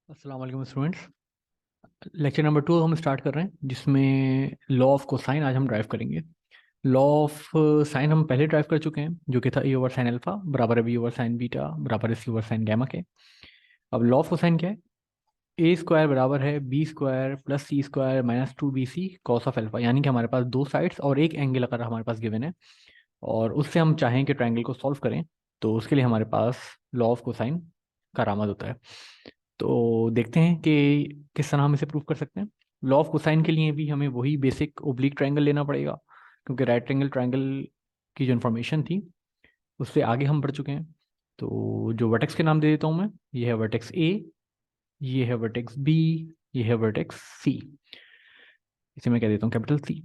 अस्सलाम वालेकुम students. Lecture number 2 हम स्टार्ट कर रहे हैं, जिसमें लॉ ऑफ कोसाइन आज हम ड्राइव करेंगे। लॉ ऑफ साइन हम पहले ड्राइव कर चुके हैं, जो कि था ए ओवर साइन अल्फा बराबर है बी ओवर साइन बीटा बराबर है सी ओवर साइन गैमा के। अब लॉ ऑफ कोसाइन क्या है? ए स्क्वायर बराबर है B square plus C square minus 2bc cos of alpha, यानी कि हमारे पास दो साइड्स और एक एंगल अगर हमारे पास गिवन है और उससे हम चाहें कि ट्रायंगल को सॉल्व करें, तो उसके लिए हमारे पास लॉ ऑफ कोसाइन का रामद होता है। तो देखते हैं कि किस तरह हम इसे प्रूव कर सकते हैं। लॉ ऑफ कोसाइन के लिए भी हमें वही बेसिक ओब्लिक ट्रायंगल लेना पड़ेगा, क्योंकि राइट एंगल ट्रायंगल की जो इन्फॉर्मेशन थी उससे आगे हम बढ़ चुके हैं। तो जो वर्टेक्स के नाम दे देता हूँ मैं, ये है वर्टेक्स ए, ये है वर्टेक्स बी, ये है वर्टेक्स सी। इसे मैं कह देता हूँ कैपिटल सी।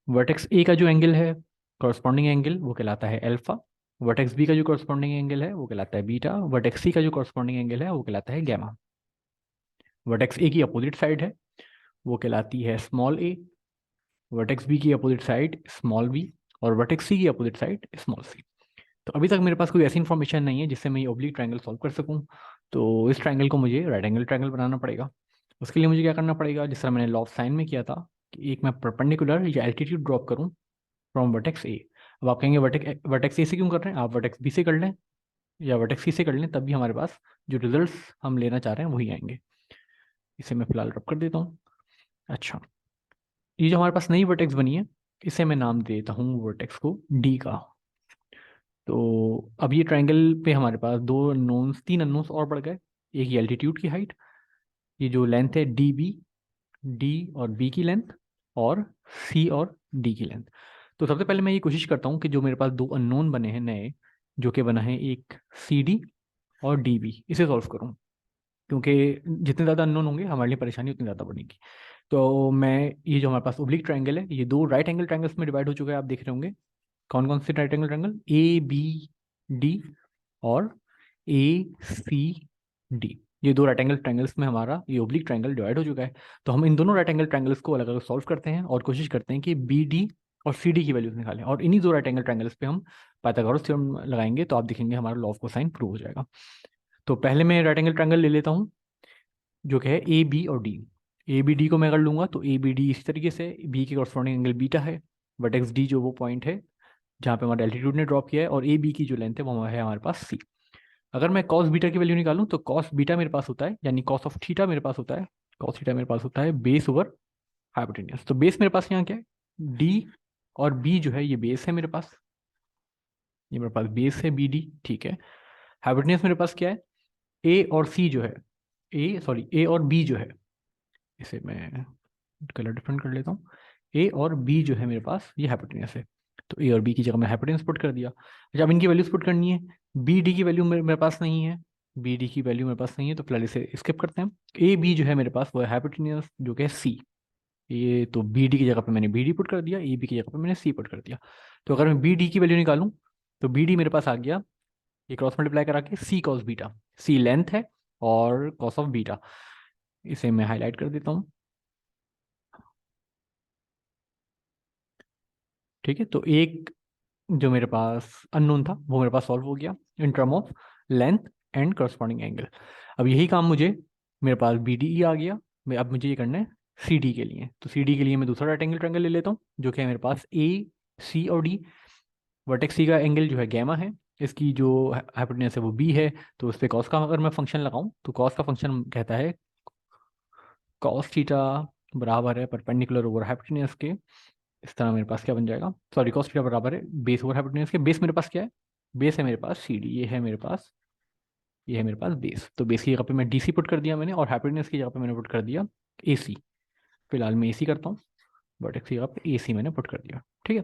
वर्टेक्स ए का जो एंगल है, कॉरस्पॉन्डिंग एंगल, वो कहलाता है अल्फा। वर्टेक्स बी का जो कॉरस्पॉन्डिंग एंगल है वो कहलाता है बीटा। वर्टेक्स सी का जो कॉरस्पॉन्डिंग एंगल है वो कहलाता है गैमा। वर्टेक्स ए की अपोजिट साइड है, वो कहलाती है स्मॉल ए। वर्टेक्स बी की अपोजिट साइड स्मॉल बी। और वर्टेक्स सी की अपोजिट साइड स्मॉल सी। तो अभी तक मेरे पास कोई ऐसी इन्फॉर्मेशन नहीं है जिससे मैं ये ओब्लिक ट्रायंगल सॉल्व कर सकूं। तो इस ट्रायंगल को मुझे राइट एंगल ट्रायंगल बनाना पड़ेगा। उसके लिए मुझे क्या करना पड़ेगा, जिस तरह मैंने लॉ ऑफ साइन में किया था, कि एक मैं परपेंडिकुलर या एल्टीट्यूड ड्रॉप करूं फ्रॉम वर्टेक्स ए। अब आप कहेंगे वर्टेक्स ए से क्यों कर रहे हैं, आप वर्टेक्स बी से कर लें या वर्टेक्स सी से कर लें, तब भी हमारे पास जो रिजल्ट्स हम लेना चाह रहे हैं वही आएंगे। इसे मैं फिलहाल रब कर देता हूँ। अच्छा, ये जो हमारे पास नई वर्टेक्स बनी है, इसे मैं नाम देता हूँ वर्टेक्स को डी का। तो अब ये ट्रायंगल पे हमारे पास दो अननोन्स, तीन अननोन्स और बढ़ गए। एक ये एल्टीट्यूड की हाइट, ये जो लेंथ है डी बी, डी और बी की लेंथ, और सी और डी की लेंथ। तो सबसे पहले मैं ये कोशिश करता हूँ कि जो मेरे पास दो अननोन बने हैं नए, जो कि बना है एक सी डी और डी बी, इसे सॉल्व करूँ। क्योंकि जितने ज़्यादा अननोन होंगे हमारे लिए परेशानी उतनी ज़्यादा बढ़ेगी। तो मैं, ये जो हमारे पास ओब्लिक ट्रायंगल है, ये दो राइट एंगल ट्रायंगल्स में डिवाइड हो चुका है, आप देख रहे होंगे। कौन कौन से right angle triangle? A B D और ए सी डी। ये दो राइट एंगल ट्रायंगल्स में हमारा ये ओब्लिक ट्रायंगल डिवाइड हो चुका है। तो हम इन दोनों राइट एंगल ट्रायंगल्स को अलग अलग सॉल्व करते हैं और कोशिश करते हैं कि बी डी और सी डी की वैल्यूज निकालें, और इन्हीं दो राइट एंगल ट्रायंगल्स पे हम पाइथागोरस थ्योरम लगाएंगे, तो आप देखेंगे हमारा लॉ ऑफ कोसाइन प्रूव हो जाएगा। तो पहले मैं राइट एंगल ट्रायंगल ले लेता हूँ, जो कि है ए बी और डी। ए बी डी को मैं कर लूंगा, तो ए बी डी इसी तरीके से, बी के कॉरस्पॉन्डिंग एंगल बीटा है, बट एक्स डी जो वो पॉइंट है जहाँ पे हमारा एल्टीट्यूड ने ड्रॉप किया है, और ए बी की जो लेंथ है वो है हमारे पास सी। अगर मैं कॉस बीटा की वैल्यू निकालूं, तो कॉस बीटा मेरे पास होता है, यानी कॉस ऑफ थीटा मेरे पास होता है, कॉस थीटा मेरे पास होता है बेस ओवर हाइपोटेन्यूज। तो बेस मेरे पास यहाँ क्या है? डी और बी जो है ये बेस है मेरे पास, ये मेरे पास बेस है बी डी, ठीक है। हाइपोटेन्यूज मेरे पास क्या है? ए और सी जो है, ए और बी जो है, इसे मैं कलर डिफरेंट कर लेता हूँ। ए और बी जो है मेरे पास ये हाइपोटेन्यूज है, तो ए और बी की जगह मैं हाइपोटेन्यूज पुट कर दिया। जब इनकी वैल्यूज पुट करनी है, बी डी की वैल्यू मेरे पास नहीं है, बी डी की वैल्यू मेरे पास नहीं है, तो फिलहाल इसे स्किप करते हैं। ए बी जो है मेरे पास वो है हाइपोटेन्यूज, जो कि है सी। ये तो बी डी की जगह पे मैंने बी डी पुट कर दिया, ए बी की जगह पे मैंने सी पुट कर दिया। तो अगर मैं बी डी की वैल्यू निकालूं, तो बी डी मेरे पास आ गया, ये क्रॉस मल्टीप्लाई करा के सी कॉस बीटा। सी लेंथ है और कॉस ऑफ बीटा, इसे मैं हाईलाइट कर देता हूँ। ठीक है, तो एक जो मेरे पास अननोन था वो मेरे पास सॉल्व हो गया in term of length and corresponding angle. अब यही काम मुझे, मेरे पास बी डी ई आ गया, मैं अब मुझे ये करना है सी डी के लिए। तो सी डी के लिए मैं दूसरा राइट एंगल ट्रायंगल ले लेता हूँ, जो कि है मेरे पास ए सी और डी। वर्टेक्स सी का एंगल जो है गैमा है, इसकी जो हाइपोटेन्यूज है वो बी है। तो उस पर कॉस का अगर मैं फंक्शन लगाऊं, तो कॉस का फंक्शन कहता है कॉस थीटा बराबर है परपेंडिकुलर ओवर हाइपोटेन्यूज के। इस तरह मेरे पास क्या बन जाएगा, सॉरी, कॉस थीटा बराबर है बेस ओवर हाइपोटेन्यूज के। बेस मेरे पास क्या है? बेस है मेरे पास सी डी, ये है मेरे पास, ये है मेरे पास बेस। तो बेस की जगह पे मैं डी सी पुट कर दिया मैंने, और हाइपोटेन्यूज की जगह पे मैंने पुट कर दिया ए सी। फिलहाल मैं ए सी करता हूँ, वर्टेक्स की जगह पे ए सी मैंने पुट कर दिया, ठीक है।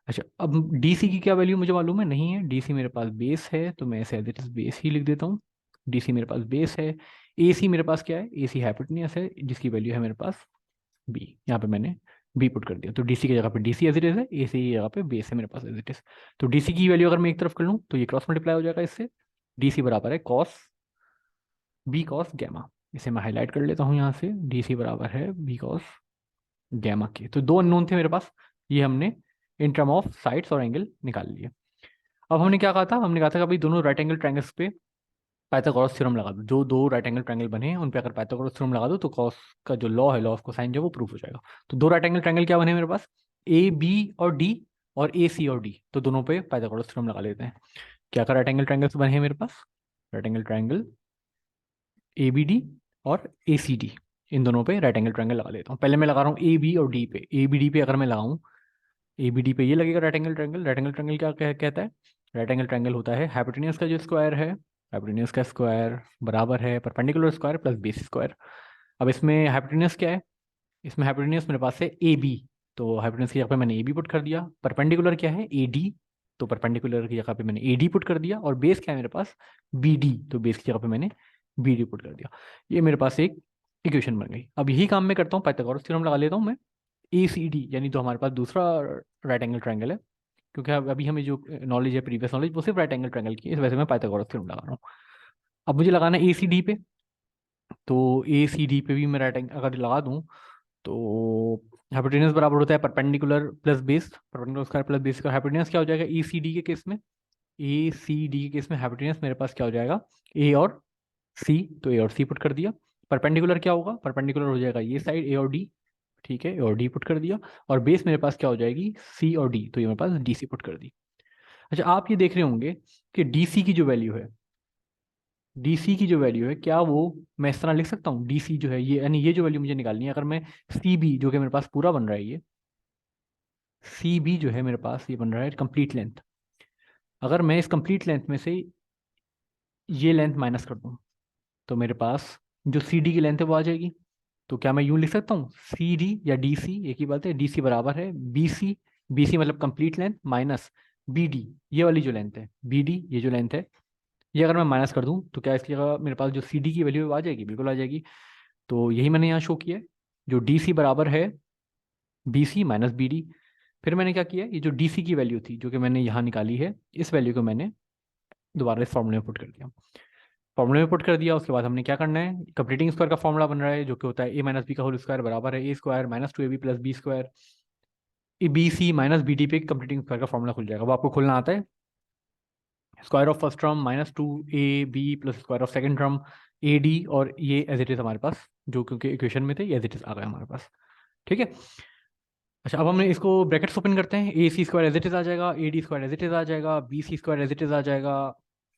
अच्छा, अब डी सी की क्या वैल्यू मुझे मालूम है नहीं है, डी सी मेरे पास बेस है, तो मैं ऐसे एज इट इज बेस ही लिख देता हूँ। डी सी मेरे पास बेस है। ए सी मेरे पास क्या है? ए सी हाइपोटेन्यूज है, जिसकी वैल्यू है मेरे पास बी। यहाँ पे मैंने बी पुट कर दिया, तो डीसी की जगह पे डीसी एज इट इज है, एसी की जगह पे बेस है मेरे पास एज इट इज। तो डीसी की वैल्यू अगर मैं एक तरफ कर लूँ, तो ये क्रॉस मल्टीप्लाई हो जाएगा इससे। डीसी बराबर है कॉस बी कॉस गैमा। इसे मैं हाईलाइट कर लेता हूँ यहाँ से, डीसी बराबर है बी कॉस गैमा के। तो दो अननोन थे मेरे पास, ये हमने इन टर्म ऑफ साइड्स और एंगल निकाल लिए। अब हमने क्या कहा था? हमने कहा था कि भाई दोनों राइट एंगल ट्रायंगल्स पे पाइथागोरस थ्योरम लगा दो, जो दो राइट एंगल ट्रायंगल बने हैं उन पे अगर पाइथागोरस थ्योरम लगा दो तो कॉस का जो लॉ है, लॉ ऑफ कोसाइन, जो वो प्रूफ हो जाएगा। तो दो राइट एंगल ट्रायंगल क्या बने मेरे पास, ए बी और डी, और ए सी और डी, तो दोनों पे पाइथागोरस थ्योरम लगा लेते हैं। क्या क्या राइट एंगल ट्रायंगल्स बने हैं मेरे पास, right angle triangle A B D और ए सी डी, इन दोनों पे राइट एंगल ट्रायंगल लगा लेता हूँ। पहले मैं लगा रहा हूँ ए बी और डी पे, ए बी डी पे अगर मैं लगाऊं, ए बी डी पे ये लगेगा right angle triangle. Right angle triangle क्या कहता है, राइट एंगल ट्रायंगल होता है हाइपोटेन्यूज का जो स्क्वायर है, हाइपोटेन्यूज का स्क्वायर बराबर है perpendicular square plus base square. अब इसमें हाइपोटेन्यूज क्या है, इसमें हाइपोटेन्यूज मेरे पास है ए बी, तो हाइपोटेन्यूज की जगह पे मैंने ए बी पुट कर दिया। परपेंडिकुलर क्या है ए डी, तो परपेंडिकुलर की जगह पे मैंने ए डी पुट कर दिया। और बेस क्या है मेरे पास बी डी, तो बेस की जगह पे मैंने बी डी पुट कर दिया। ये मेरे पास एक इक्वेशन बन गई। अब यही काम मैं करता हूँ, पाइथागोरस थ्योरम लगा लेता हूँ मैं ए सी डी, यानी तो हमारे पास दूसरा राइट एंगल ट्रायंगल है, क्योंकि अभी हमें जो नॉलेज है प्रीवियस नॉलेज वो सिर्फ राइट एंगल ट्रायंगल की है, इस वजह से मैं पाइथागोरस थ्योरम लगा रहा हूँ। अब मुझे लगाना है ए सी डी पे, तो ए सी डी पे भी मैं राइट एंगल अगर लगा दूं तो हाइपोटेन्यूज बराबर होता है perpendicular plus base, perpendicular square plus base का। हाइपोटेन्यूज क्या हो जाएगा ए सी डी के केस में, ए सी डी के केस में हाइपोटेन्यूज मेरे पास क्या हो जाएगा ए और सी, तो ए और सी पुट कर दिया। परपेंडिकुलर क्या होगा, परपेंडिकुलर हो जाएगा ये साइड ए और डी, ठीक है, ए और डी पुट कर दिया। और बेस मेरे पास क्या हो जाएगी सी और डी, तो ये मेरे पास डी सी पुट कर दी। अच्छा, आप ये देख रहे होंगे कि डी सी की जो वैल्यू है, डी सी की जो वैल्यू है, क्या वो मैं इस तरह लिख सकता हूँ, डी सी जो है ये, यानी ये जो वैल्यू मुझे निकालनी है, अगर मैं सी बी जो कि मेरे पास पूरा बन रहा है, ये सी बी जो है मेरे पास ये बन रहा है कंप्लीट लेंथ, अगर मैं इस कंप्लीट लेंथ में से ये लेंथ माइनस कर दूँ तो मेरे पास जो सी डी की लेंथ है वो आ जाएगी। तो क्या मैं यूं लिख सकता हूँ सी डी या डी सी एक ही बात है, डी सी बराबर है बी सी, बी सी मतलब complete length minus B D, ये वाली जो लेंथ है बी डी, ये जो लेंथ है, ये अगर मैं माइनस कर दूं तो क्या इसकी जगह मेरे पास जो सी डी की वैल्यू आ जाएगी, बिल्कुल आ जाएगी। तो यही मैंने यहाँ शो किया है, जो डी सी बराबर है B C minus B D. फिर मैंने क्या किया, ये जो डी सी की वैल्यू थी जो कि मैंने यहाँ निकाली है, इस वैल्यू को मैंने दोबारा इस फॉर्मूले में पुट कर दिया। फॉर्मूले में पुट कर दिया, उसके बाद हमने क्या करना है, कंप्लीटिंग स्क्वायर का फॉर्मूला बन रहा है जो कि होता है ए माइनस बी का होल स्क्वायर बराबर है A square minus two A B plus B square. A B C minus B D पे कंप्लीटिंग स्क्वायर का फॉर्मूला खुल जाएगा, वो आपको खुलना आता है। Square of first term minus two A B plus square of second term A D, और ये एज इट इज हमारे पास जो क्योंकि इक्वेशन में थे ये एज इट इज आ गया हमारे पास, ठीक है। अच्छा, अब हमने इसको ब्रैकेट्स ओपन करते हैं, A C square as it is आ जाएगा, A D square as it is आ जाएगा, B C square as it is आ जाएगा,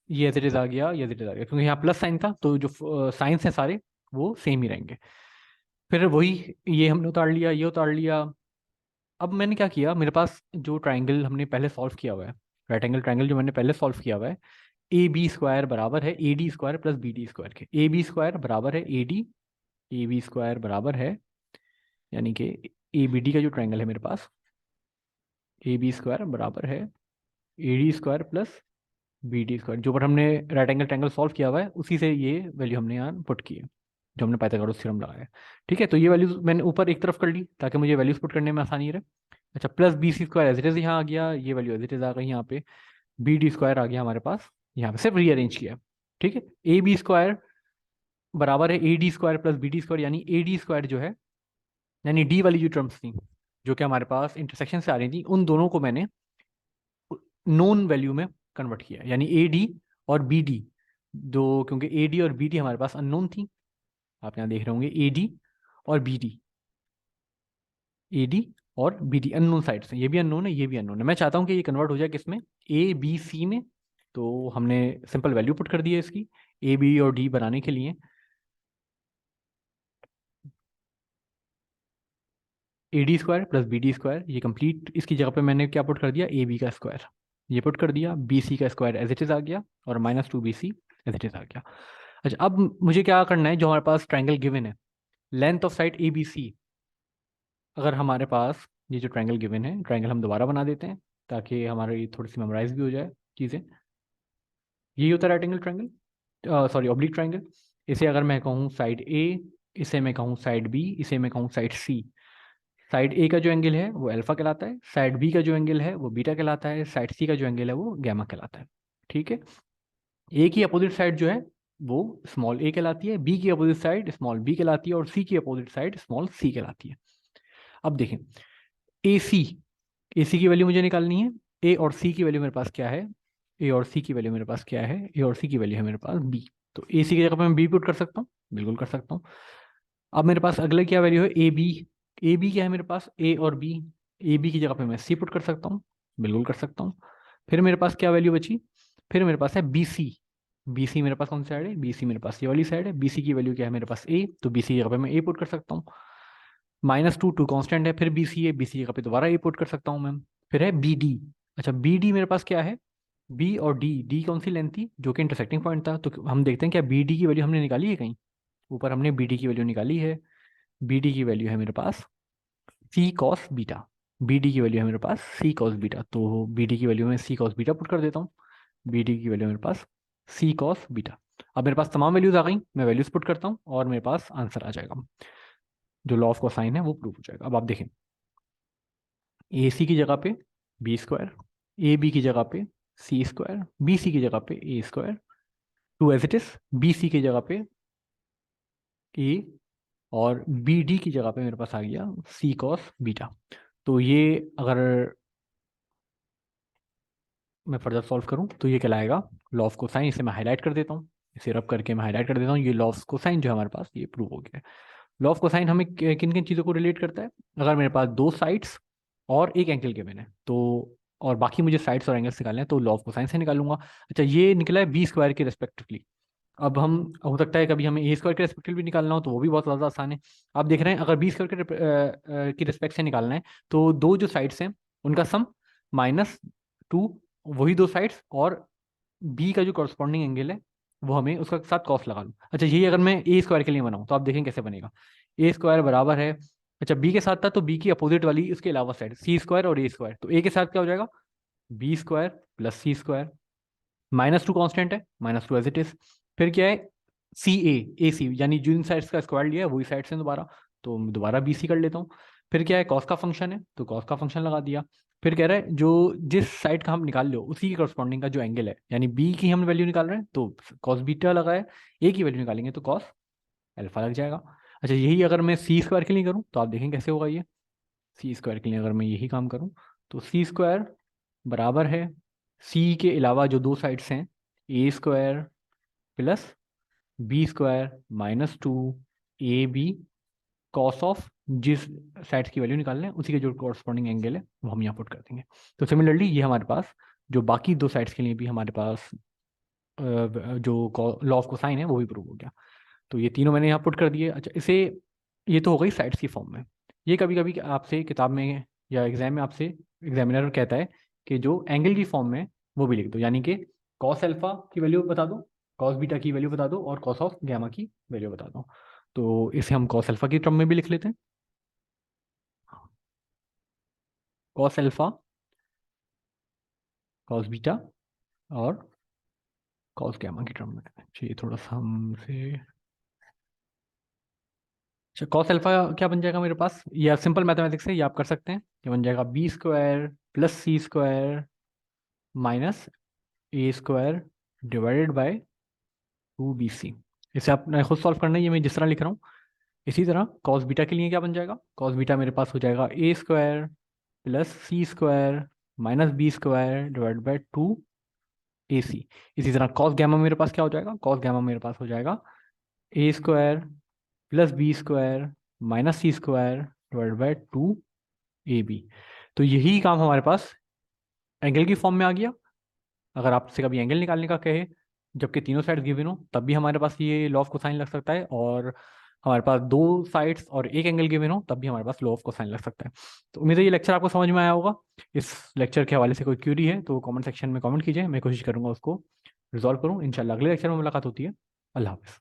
ये एज इट इज आ गया, ये एज इट इज आ गया, क्योंकि यहाँ प्लस साइन था तो जो साइंस है सारे वो सेम ही रहेंगे। फिर वही ये हमने उतार लिया, ये उतार लिया। अब मैंने क्या किया, मेरे पास जो ट्राइंगल हमने पहले सॉल्व किया हुआ है, राइट एंगल ट्राइंगल जो मैंने पहले सॉल्व किया हुआ है, ए बी स्क्वायर बराबर है A D square plus B D square के, ए बी स्क्वायर बराबर है A D, A B square बराबर है, यानी कि ए बी डी का जो ट्राइंगल है मेरे पास, ए बी स्क्वायर बराबर है A D square plus B D square, जो पर हमने राइट एंगल ट्राइंगल सॉल्व किया हुआ है उसी से ये वैल्यू हमने यहाँ पुट की है, जो हमने पाइथागोरस थ्योरम लगाया है। ठीक है, तो ये वैल्यूज मैंने ऊपर एक तरफ कर ली ताकि मुझे वैल्यूज पुट करने में आसानी रहे। अच्छा, plus B C square as it is यहाँ आ गया, ये वैल्यू एज इट इज आ गई यहाँ पे, बी डी स्क्वायर आ गया हमारे पास, यहाँ पे सिर्फ रीअरेंज किया। ठीक है, ए बी स्क्वायर बराबर है A D square plus B D square, यानी ए डी स्क्वायर जो है, यानी डी वाली जो टर्म्स थी जो कि हमारे पास इंटरसेक्शन से आ रही थी, उन दोनों को मैंने नोन वैल्यू में कन्वर्ट किया, यानी ए डी और बी डी, दो, क्योंकि ए डी और बी डी हमारे पास अननोन थी, आप यहाँ देख रहे होंगे ए डी और बी डी, ए डी और बी डी अननोन साइड्स हैं, ये भी अननोन है ये भी अननोन है। मैं चाहता हूँ कि ये कन्वर्ट हो जाए किसमें, ए बी सी में, तो हमने सिंपल वैल्यू पुट कर दी है इसकी ए बी और डी बनाने के लिए, A D square plus B D square, ये कंप्लीट, इसकी जगह पे मैंने क्या पुट कर दिया ए बी का स्क्वायर, ये पुट कर दिया, बी सी का स्क्वायर एज इट इज आ गया, और minus two B C as it is आ गया। अच्छा, अब मुझे क्या करना है, जो हमारे पास ट्राइंगल गिवन है, length of side A B C, अगर हमारे पास ये जो ट्राइंगल गिवन है, ट्राइंगल हम दोबारा बना देते हैं ताकि हमारी थोड़ी सी मेमोराइज भी हो जाए चीज़ें। यही होता है right angle triangle, sorry oblique triangle. इसे अगर मैं कहूँ साइड ए, इसे मैं कहूँ साइड बी, इसे मैं कहूँ साइड सी। साइड ए का जो एंगल है वो अल्फा कहलाता है, साइड बी का जो एंगल है वो बीटा कहलाता है, साइड सी का जो एंगल है वो गैमा कहलाता है। ठीक है, ए की अपोजिट साइड जो है वो स्मॉल ए कहलाती है, बी की अपोजिट साइड स्मॉल बी कहलाती है, और सी की अपोजिट साइड स्मॉल सी कहलाती है। अब देखें, ए सी, ए सी की वैल्यू मुझे निकालनी है, ए और सी की वैल्यू मेरे पास क्या है, ए और सी की वैल्यू मेरे पास क्या है, ए और सी की वैल्यू है मेरे पास बी। तो ए सी की जगह पे मैं बी पुट कर सकता हूँ, बिल्कुल कर सकता हूँ। अब मेरे पास अगला क्या वैल्यू है, ए बी। ए बी क्या है मेरे पास, ए और बी। ए बी की जगह पे मैं सी पुट कर सकता हूँ, बिल्कुल कर सकता हूँ। फिर मेरे पास क्या वैल्यू बची, फिर मेरे पास है बी सी। बी सी मेरे पास कौन सी साइड है, बी सी मेरे पास ये वाली साइड है। बी सी की वैल्यू क्या है मेरे पास ए, तो बी सी की जगह पे मैं ए पुट कर सकता हूँ। -2, 2 कॉन्स्टेंट है, फिर बी सी है, बी सी की जगह पे दोबारा ए पुट कर सकता हूँ मैं। फिर है बी डी। अच्छा बी डी मेरे पास क्या है, बी और डी, डी कौन सी लेंथ थी, जो कि इंटरसेक्टिंग पॉइंट था। तो हम देखते हैं क्या बी डी की वैल्यू हमने निकाली है कहीं, ऊपर हमने बी डी की वैल्यू निकाली है। बी डी की वैल्यू है मेरे पास सी कॉस बीटा। बी डी की वैल्यू है मेरे पास सी कॉस बीटा, तो बी डी की वैल्यू में सी कॉस बीटा पुट कर देता हूँ। बी डी की वैल्यू मेरे पास सी कॉस बीटा। अब मेरे पास तमाम वैल्यूज आ गई, मैं वैल्यूज पुट करता हूँ और मेरे पास आंसर आ जाएगा, जो लॉ ऑफ कोसाइन है वो प्रूव हो जाएगा। अब आप देखें, ए सी की जगह पे बी स्क्वायर, ए बी की जगह पे सी स्क्वायर, बी सी की जगह पे A square, two as it is. B C की जगह पे ए, और बी डी की जगह पे मेरे पास आ गया सी कॉस बीटा। तो ये अगर मैं फर्दर सॉल्व करूं तो ये कहलाएगा लॉ ऑफ कोसाइन। इसे मैं हाईलाइट कर देता हूँ, इसे रब करके मैं हाईलाइट कर देता हूँ। ये लॉ ऑफ कोसाइन जो है हमारे पास, ये प्रूव हो गया है। लॉ ऑफ कोसाइन हमें किन किन चीज़ों को रिलेट करता है, अगर मेरे पास दो साइड्स और एक एंगल गिवन है तो, और बाकी मुझे साइड्स और एंगल्स निकालने हैं, तो लॉ ऑफ कोसाइन से निकालूंगा। अच्छा ये निकला है बी स्क्वायर के रेस्पेक्टिवली। अब हम, हो सकता है कभी हमें ए स्क्वायर के रेस्पेक्टिव भी निकालना हो, तो वो भी बहुत ज़्यादा आसान है। आप देख रहे हैं अगर बी स्क्वायर की रेस्पेक्ट से निकालना है, तो दो जो साइड्स हैं उनका सम -2, वही दो साइड्स, और बी का जो कॉरस्पॉन्डिंग एंगल है वो हमें उसका साथ कॉस लगा लूँ। अच्छा यही अगर मैं ए स्क्वायर के लिए बनाऊँ तो आप देखें कैसे बनेगा। ए स्क्वायर बराबर है, अच्छा बी के साथ था तो बी की अपोजिट वाली उसके अलावा साइड सी स्क्वायर और ए स्क्वायर, तो ए के साथ क्या हो जाएगा, B square plus C square. -2 constant है, -2 एज इट इज। फिर क्या है, सी ए सी, यानी जिन साइड्स का स्क्वायर लिया है वही साइड्स हैं दोबारा, तो दोबारा बी सी कर लेता हूँ। फिर क्या है, कॉस का फंक्शन है तो कॉस का फंक्शन लगा दिया। फिर कह रहा है जो जिस साइड का हम निकाल लो उसी के करस्पॉन्डिंग का जो एंगल है, यानी बी की हम वैल्यू निकाल रहे हैं तो कॉस बीटा लगा है, ए की वैल्यू निकालेंगे तो कॉस अल्फा लग जाएगा। अच्छा यही अगर मैं सी स्क्वायर के लिए करूँ तो आप देखें कैसे होगा ये। सी स्क्वायर के लिए अगर मैं यही काम करूँ तो सी स्क्वायर बराबर है, सी के अलावा जो दो साइड्स हैं, A square plus B square -2 A B cos of, जिस साइड्स की वैल्यू निकालने हैं उसी के जो कॉरस्पॉन्डिंग एंगल है वो हम यहाँ पुट कर देंगे। तो सिमिलरली ये हमारे पास जो बाकी दो साइड्स के लिए भी हमारे पास जो लॉ ऑफ कोसाइन है वो भी प्रूव हो गया। तो ये तीनों मैंने यहाँ पुट कर दिए। अच्छा इसे, ये तो हो गई साइड्स की फॉर्म में। ये कभी कभी आपसे किताब में या एग्जाम में आपसे एग्जामिनर कहता है कि जो एंगल की फॉर्म में वो भी लिख दो, यानी कि कॉस अल्फा की वैल्यू बता दो, कॉस बीटा की वैल्यू बता दो, और कॉस ऑफ गैमा की वैल्यू बता दो। तो इसे हम कॉस अल्फा की टर्म में भी लिख लेते हैं, कॉस अल्फा, कॉस बीटा और कॉस गैमा की टर्म में। चलिए थोड़ा सा हमसे, अच्छा कॉस अल्फा क्या बन जाएगा मेरे पास, या सिंपल मैथमेटिक्स से ये आप कर सकते हैं, ये बन जाएगा B square plus C square minus A square divided by 2bc। इसे आपने खुद सॉल्व करना है, ये मैं जिस तरह लिख रहा हूँ। इसी तरह कॉस बीटा के लिए क्या बन जाएगा, कॉस बीटा मेरे पास हो जाएगा A square plus C square minus B square divide by 2ac। इसी तरह कॉस गैमा मेरे पास क्या हो जाएगा, कॉस गैमा मेरे पास हो जाएगा A square plus B square minus C square divide by 2ab। तो यही काम हमारे पास एंगल की फॉर्म में आ गया। अगर आपसे कभी एंगल निकालने का कहे जबकि तीनों साइड्स गिवन हो, तब भी हमारे पास ये लॉ ऑफ कोसाइन लग सकता है, और हमारे पास दो साइड्स और एक एंगल गिवन हो तब भी हमारे पास लॉ ऑफ कोसाइन लग सकता है। तो उम्मीद है ये लेक्चर आपको समझ में आया होगा। इस लेक्चर के हवाले से कोई क्यूरी है तो कमेंट सेक्शन में कमेंट कीजिए, मैं कोशिश करूंगा उसको रिजॉल्व करूँ। इंशाल्लाह अगले लेक्चर में मुलाकात होती है। अल्लाह हाफिज़।